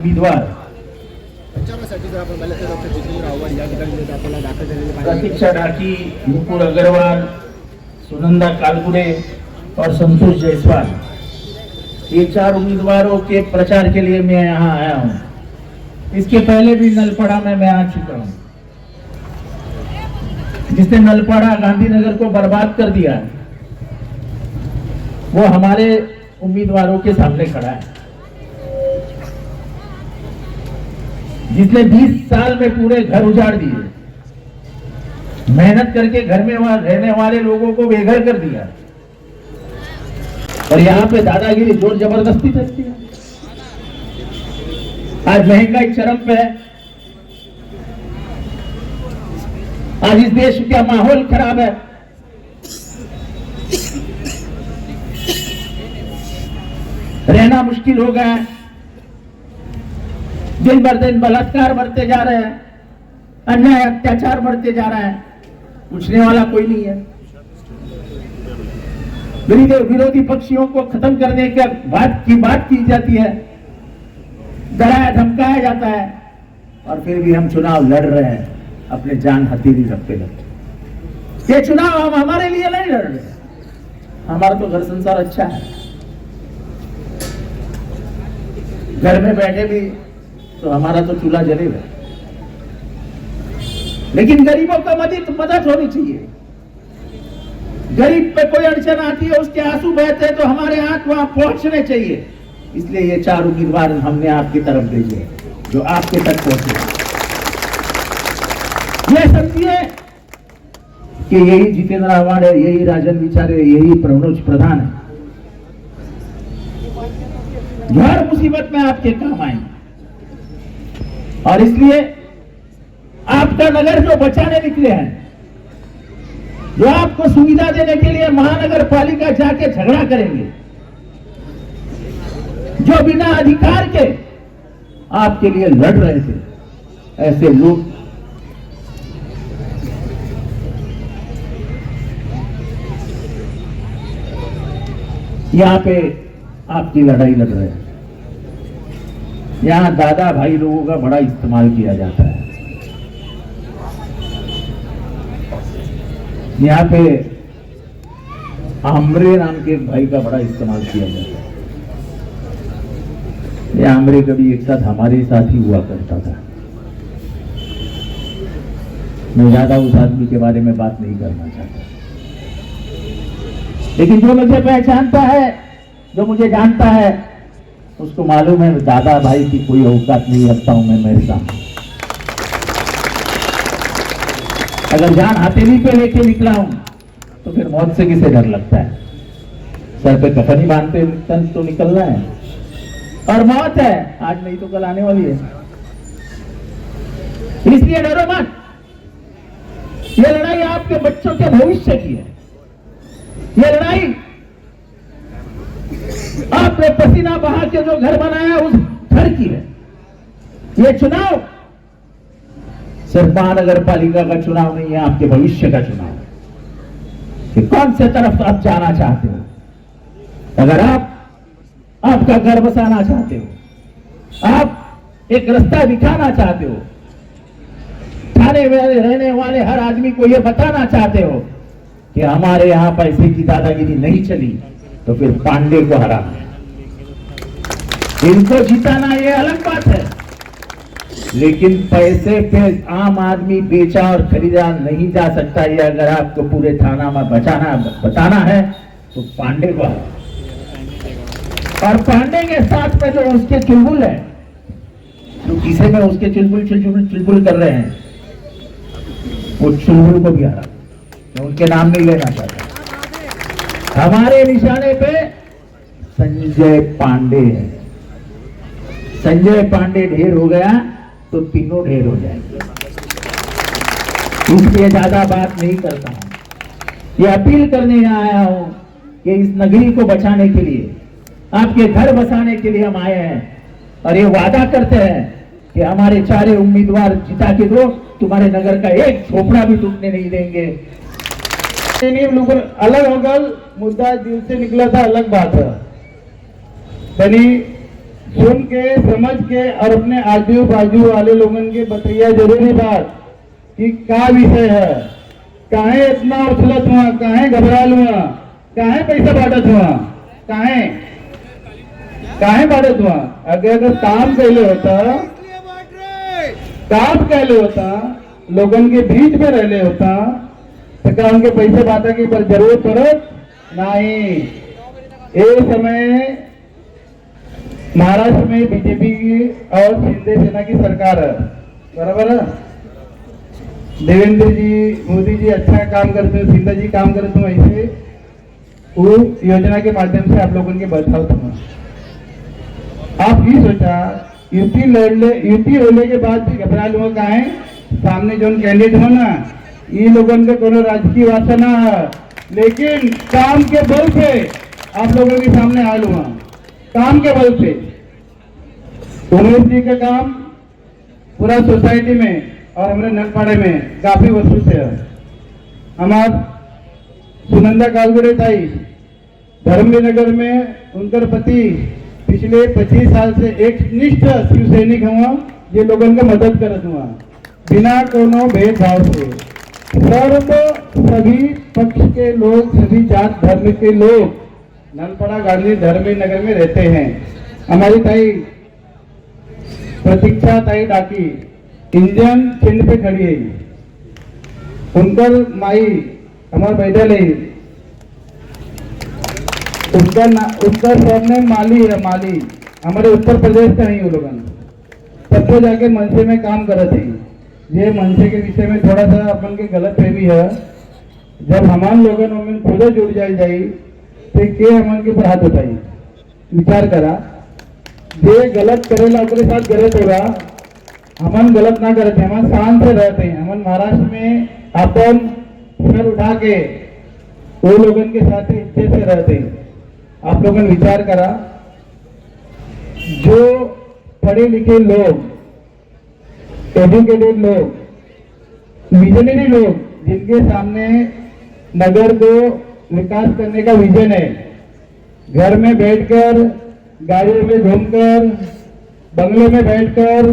उम्मीदवार प्रचारासाठी जर आपण पाहिलं तर डॉक्टर जितेंद्र आव्हाड या ठिकाणी आपल्याला दाखल झालेले प्रतीक्षा डाकी, मुकुल अग्रवाल, सुनंदा कालपुरे और संतोष जायसवाल, ये 4 उम्मीदवारों के प्रचार के लिए मैं यहाँ आया हूँ। इसके पहले भी नलपड़ा में मैं आ चुका हूँ। जिसने नलपड़ा गांधीनगर को बर्बाद कर दिया वो हमारे उम्मीदवारों के सामने खड़ा है। जिसने 20 साल में पूरे घर उजाड़ दिए, मेहनत करके घर में रहने वाले लोगों को बेघर कर दिया, और यहाँ पे दादागिरी जोर जबरदस्ती चलती है। आज महंगाई चरम पे है, आज इस देश का माहौल खराब है। रहना मुश्किल हो गया है। दिन भर दिन बलात्कार बढ़ते जा रहे हैं, अन्याय अत्याचार बढ़ते जा रहा है, पूछने वाला कोई नहीं है। विरोधी पक्षियों को खत्म करने की बात की जाती है, डराया धमकाया जाता है, और फिर भी हम चुनाव लड़ रहे हैं अपने जान हथेली रखते रखते। ये चुनाव हम हमारे लिए नहीं लड़ रहे, हमारा तो घर संसार अच्छा है, घर में बैठे भी तो हमारा तो चूल्हा जलेगा। लेकिन गरीबों का मदद होनी चाहिए। गरीब पे कोई अड़चन आती है, उसके आंसू बहते हैं तो हमारे हाथ वहां पहुंचने चाहिए। इसलिए ये 4 उम्मीदवार हमने आपकी तरफ भेजे जो आपके तक पहुंचे। ये समझिए कि यही जितेंद्र आव्हाड है, यही राजन विचार है, यही मनोज प्रधान है जो हर मुसीबत में आपके काम आएंगे। और इसलिए आपका नगर जो बचाने निकले हैं, जो आपको सुविधा देने के लिए महानगर पालिका जाके झगड़ा करेंगे, जो बिना अधिकार के आपके लिए लड़ रहे थे, ऐसे लोग यहां पे आपकी लड़ाई लड़ रहे हैं। यहां दादा भाई लोगों का बड़ा इस्तेमाल किया जाता है। यहाँ पे आमरे नाम के एक भाई का बड़ा इस्तेमाल किया जाता है। ये आमरे कभी एक साथ हमारे साथ ही हुआ करता था। मैं ज्यादा उस आदमी के बारे में बात नहीं करना चाहता, लेकिन जो मुझे पहचानता है, जो मुझे जानता है, उसको मालूम है दादा भाई की कोई औकात नहीं रखता हूं मैं मेरे सामने। अगर जान हथेली पे लेके निकला हूं तो फिर मौत से किसे डर लगता है? सर पे कफनी बांधते तो निकलना है, और मौत है आज नहीं तो कल आने वाली है। इसलिए डरो मत। ये लड़ाई आपके बच्चों के भविष्य की है। ये लड़ाई आपने पसीना बहा के जो घर बनाया उस घर की है। ये चुनाव सिर्फ महानगर पालिका का चुनाव नहीं है, आपके भविष्य का चुनाव है कि कौन से तरफ आप जाना चाहते हो। अगर आप आपका घर बसाना चाहते हो, आप एक रास्ता दिखाना चाहते हो, थाने में रहने वाले हर आदमी को यह बताना चाहते हो कि हमारे यहां पैसे की दादागिरी नहीं चली, तो फिर पांडे को हराना है। इनको जिताना ये अलग बात है, लेकिन पैसे पे आम आदमी बेचा और खरीदा नहीं जा सकता। ये अगर आपको पूरे थाना में बताना है तो पांडे को हराना। और पांडे के साथ में जो उसके चुलबुल है, जो किसे में उसके चुलबुल कर रहे हैं, वो चुलबुल को भी हरा। मैं उनके नाम नहीं लेना चाहता। हमारे निशाने पे संजय पांडे है। संजय पांडे ढेर हो गया तो तीनों ढेर हो जाएंगे। इसलिए ज्यादा बात नहीं करता हूं। ये अपील करने यहाँ आया हूं कि इस नगरी को बचाने के लिए, आपके घर बसाने के लिए हम आए हैं, और ये वादा करते हैं कि हमारे 4 उम्मीदवार जिता के दो, तुम्हारे नगर का एक झोपड़ा भी टूटने नहीं देंगे। अलग होगा, मुद्दा दिल से निकला था अलग बात है। सुन के समझ के और अपने आजू बाजू वाले लोगों के बताइए जरूरी बात कि का विषय है, काहे इतना उछलत हुआ, काहे घबराल हुआ, काहे पैसा बांटत हुआ, काहे बांटत हुआ। अगर काम कैले होता लोगन के बीच में रहले होता तो क्या उनके पैसे बांटा की पर जरूरत पड़त नहीं। ये समय महाराष्ट्र में बीजेपी की और शिंदे सेना की सरकार है, बराबर है। देवेंद्र जी, मोदी जी अच्छा काम करते हैं, शिंदे जी काम करते हैं, ऐसे वो योजना के माध्यम से आप लोगों के बचाव था। आप ये सोचा यूपी होने के बाद भी घबरा हुआ का है, सामने जो कैंडिडेट हो ना ये लोगों का कोनो राजकीय वासना है, लेकिन काम के बल पे आप लोगों के सामने आयल हुआ, काम के बल पे। उमेश जी का काम पूरा सोसाइटी में और हमारे नलपाड़े में काफी वस्तु से है। हमार सुनंदा कालगुड़े ताई धर्मवीर नगर में उनकर पति पिछले 25 साल से एक निष्ठ शिव सैनिक हुआ, ये लोगों का मदद करत हुआ बिना कोनो भेदभाव से। सभी पक्ष के लोग, सभी जात धर्म के लोग नलपड़ा गांधी धर्मवीर नगर में रहते हैं। हमारी ताई प्रतीक्षा ताई डाकी इंजन चिन्ह पे खड़ी है, उनकर माई हमार बैठल है, उनका सरनेम माली है, माली हमारे उत्तर प्रदेश का नहीं। वो लोग तब तो जाके मनसे में काम करते हैं। ये मनसे के विषय में थोड़ा सा अपन के गलत फहमी है। जब हमान लोगों में खुद जुड़ जाए तो के हमन के ऊपर हाथ उठाई विचार करा, जे गलत करेला अपने साथ गलत होगा। हमन गलत ना करते, हम शांत से रहते हैं। हमन महाराष्ट्र में अपन सर उठा के वो लोगों के साथ अच्छे से रहते हैं। आप लोगों ने विचार करा, जो पढ़े लिखे लोग, एजुकेटेड लोग, विजनरी लोग, जिनके सामने नगर को विकास करने का विजन है, घर में बैठकर, गाड़ी में घूमकर, बंगले में बैठकर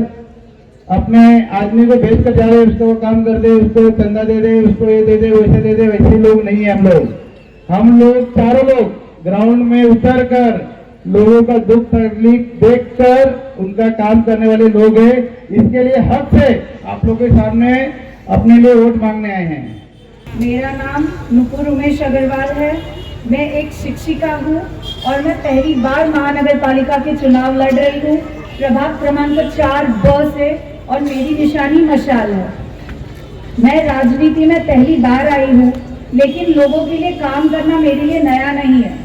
अपने आदमी को भेज कर जा रहे, उसको काम कर दे, उसको चंदा दे दे, उसको ये दे दे, वैसे दे दे, वैसे लोग नहीं है हम लोग चारों लोग ग्राउंड में उतर कर लोगों का दुख तकलीफ देखकर उनका काम करने वाले लोग हैं। इसके लिए हक से आप लोगों के सामने अपने लिए वोट मांगने आए हैं। मेरा नाम नुपुर उमेश अग्रवाल है। मैं एक शिक्षिका हूँ और मैं पहली बार महानगर पालिका के चुनाव लड़ रही हूँ। प्रभाग क्रमांक 4 से और मेरी निशानी मशाल है। मैं राजनीति में पहली बार आई हूँ, लेकिन लोगों के लिए काम करना मेरे लिए नया नहीं है,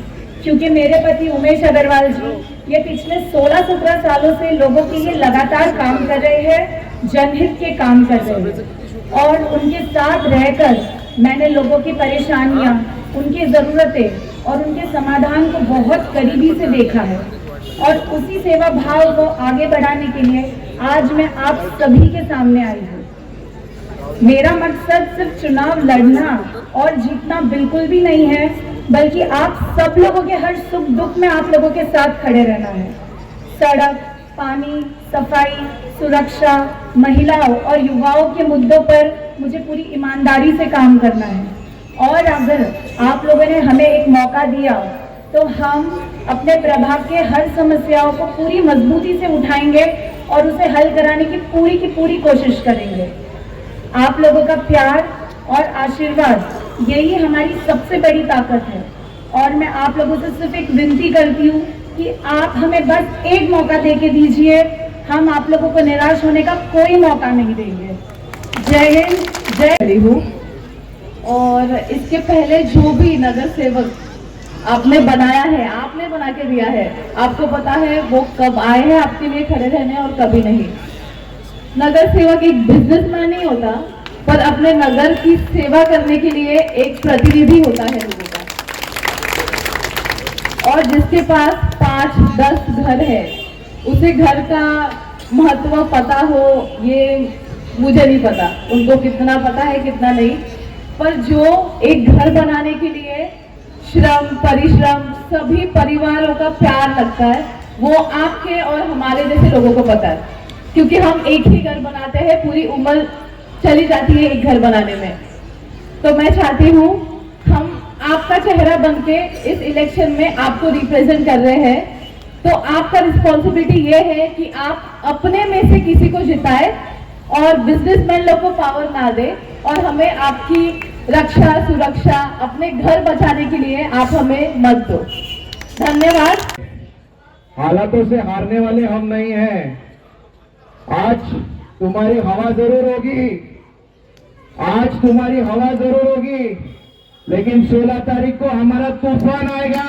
क्योंकि मेरे पति उमेश अग्रवाल जी ये पिछले 16-17 सालों से लोगों के लिए लगातार काम कर रहे हैं, जनहित के काम कर रहे हैं। और उनके साथ रहकर मैंने लोगों की परेशानियां, उनकी ज़रूरतें और उनके समाधान को बहुत करीबी से देखा है। और उसी सेवा भाव को आगे बढ़ाने के लिए आज मैं आप सभी के सामने आई हूँ। मेरा मकसद सिर्फ चुनाव लड़ना और जीतना बिल्कुल भी नहीं है, बल्कि आप सब लोगों के हर सुख दुख में आप लोगों के साथ खड़े रहना है। सड़क, पानी, सफाई, सुरक्षा, महिलाओं और युवाओं के मुद्दों पर मुझे पूरी ईमानदारी से काम करना है। और अगर आप लोगों ने हमें एक मौका दिया तो हम अपने प्रभाग के हर समस्याओं को पूरी मजबूती से उठाएंगे और उसे हल कराने की पूरी कोशिश करेंगे। आप लोगों का प्यार और आशीर्वाद यही हमारी सबसे बड़ी ताकत है। और मैं आप लोगों से सिर्फ एक विनती करती हूँ कि आप हमें बस एक मौका देके दीजिए, हम आप लोगों को निराश होने का कोई मौका नहीं देंगे। जय हिंद, जय हूँ। और इसके पहले जो भी नगर सेवक आपने बनाया है, आपने बना के दिया है, आपको पता है वो कब आए हैं आपके लिए खड़े रहने और कभी नहीं। नगर सेवक एक बिजनेसमैन नहीं होता, पर अपने नगर की सेवा करने के लिए एक प्रतिनिधि होता है लोगों का। और जिसके पास 5-10 घर है, उसे घर का महत्व पता हो, ये मुझे नहीं पता उनको कितना पता है कितना नहीं, पर जो एक घर बनाने के लिए श्रम परिश्रम सभी परिवारों का प्यार लगता है, वो आपके और हमारे जैसे लोगों को पता है, क्योंकि हम एक ही घर बनाते हैं, पूरी उम्र चली जाती है एक घर बनाने में। तो मैं चाहती हूँ हम आपका चेहरा बनके इस इलेक्शन में आपको रिप्रेजेंट कर रहे हैं, तो आपका रिस्पॉन्सिबिलिटी ये है कि आप अपने में से किसी को जिताए और बिजनेसमैन लोग को पावर ना दे, और हमें आपकी रक्षा सुरक्षा अपने घर बचाने के लिए आप हमें मत दो। धन्यवाद। हालातों से हारने वाले हम नहीं हैं। आज तुम्हारी हवा जरूर होगी, आज तुम्हारी हवा जरूर होगी, लेकिन 16 तारीख को हमारा तूफान आएगा।